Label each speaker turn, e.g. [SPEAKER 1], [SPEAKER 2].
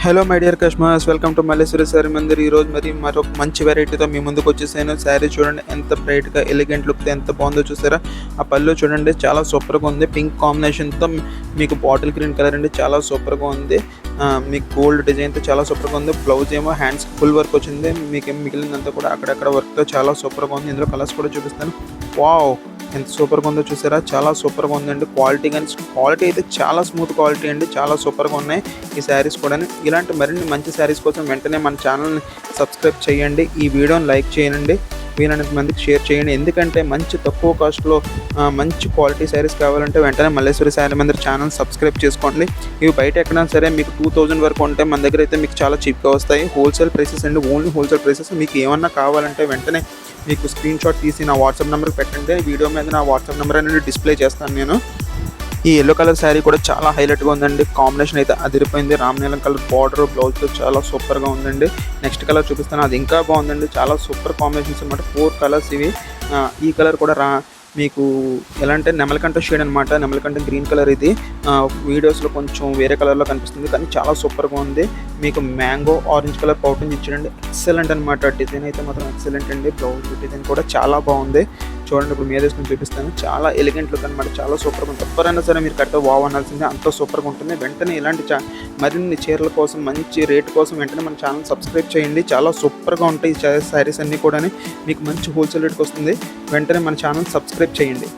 [SPEAKER 1] Hello my dear customers, welcome to Malleswari sari Mandir. ఈరోజు మరి మరొక మంచి వెరైటీతో మీ ముందుకు వచ్చేసాను. శారీ చూడండి ఎంత బ్రైట్గా ఎలిగెంట్ లుక్తో ఎంత బాగుందో చూసారా. ఆ పళ్ళు చూడండి చాలా సూపర్గా ఉంది. పింక్ కాంబినేషన్తో మీకు బాటిల్ గ్రీన్ కలర్ అండి, చాలా సూపర్గా ఉంది. మీకు గోల్డ్ డిజైన్తో చాలా సూపర్గా ఉంది. బ్లౌజ్ ఏమో హ్యాండ్స్ ఫుల్ వర్క్ వచ్చింది. మీకు మిగిలినంతా కూడా అక్కడక్కడ వర్క్తో చాలా సూపర్గా ఉంది. ఇందులో కలర్స్ కూడా చూపిస్తాను. వావ్, ఎంత సూపర్గా ఉందో చూసారా. చాలా సూపర్గా ఉందండి. క్వాలిటీ అయితే చాలా స్మూత్ క్వాలిటీ అండి, చాలా సూపర్గా ఉన్నాయి ఈ శారీస్ కూడా. ఇలాంటి మరిన్ని మంచి శారీస్ కోసం వెంటనే మన ఛానల్ని సబ్స్క్రైబ్ చేయండి. ఈ వీడియోని లైక్ చేయండి, వీలైనంత మందికి షేర్ చేయండి. ఎందుకంటే మంచి తక్కువ కాస్ట్లో మంచి క్వాలిటీ శారీస్ కావాలంటే వెంటనే మల్లేశ్వరి శారీ మందిర్ ఛానల్ సబ్స్క్రైబ్ చేసుకోండి. ఇవి బయట ఎక్కడైనా సరే మీకు 2000 వరకు ఉంటాయి, మన దగ్గర అయితే మీకు చాలా చీప్గా వస్తాయి. హోల్సేల్ ప్రైసెస్ అండి, ఓన్లీ హోల్సేల్ ప్రైసెస్. మీకు ఏమన్నా కావాలంటే వెంటనే మీకు స్క్రీన్ షాట్ తీసి నా వాట్సాప్ నెంబర్కి పెట్టండి. వీడియో మీద నా వాట్సాప్ నెంబర్ అనేది డిస్ప్లే చేస్తాను నేను. ఈ ఎల్లో కలర్ శారీ కూడా చాలా హైలైట్గా ఉందండి. కాంబినేషన్ అయితే అదిరిపోయింది. రామనీలం కలర్ బార్డర్ బ్లౌజ్తో చాలా సూపర్గా ఉందండి. నెక్స్ట్ కలర్ చూపిస్తాను, అది ఇంకా బాగుందండి. చాలా సూపర్ కాంబినేషన్స్ అనమాట. 4 కలర్స్ ఇవి. ఈ కలర్ కూడా మీకు ఎలా అంటే నెమలకంఠ షేడ్ అనమాట. నెమలకంఠ గ్రీన్ కలర్ ఇది. వీడియోస్లో కొంచెం వేరే కలర్లో కనిపిస్తుంది కానీ చాలా సూపర్గా ఉంది. మీకు మ్యాంగో ఆరెంజ్ కలర్ పౌటింగ్ ఇచ్చాడండి. ఎక్సలెంట్ అనమాట. డిజైన్ అయితే మాత్రం ఎక్సలెంట్ అండి. బ్లౌజ్ డిజైన్ కూడా చాలా బాగుంది. చూడండి, ఇప్పుడు మీద వేసుకుని చూపిస్తాను. చాలా ఎలిగెంట్ లుక్ అనమాట, చాలా సూపర్గా ఉంటుంది. ఎవరైనా సరే మీరు కడితే వావ్ అనాల్సిందే, అంత సూపర్గా ఉంటుంది. వెంటనే ఇలాంటి మరిన్ని చీరల కోసం మంచి రేట్ కోసం వెంటనే మన ఛానల్ సబ్స్క్రైబ్ చేయండి. చాలా సూపర్గా ఉంటాయి ఈ శారీస్ అన్నీ కూడా. మీకు మంచి హోల్సేల్ రేట్కి వస్తుంది. వెంటనే మన ఛానల్ సబ్స్క్రైబ్ చేయండి.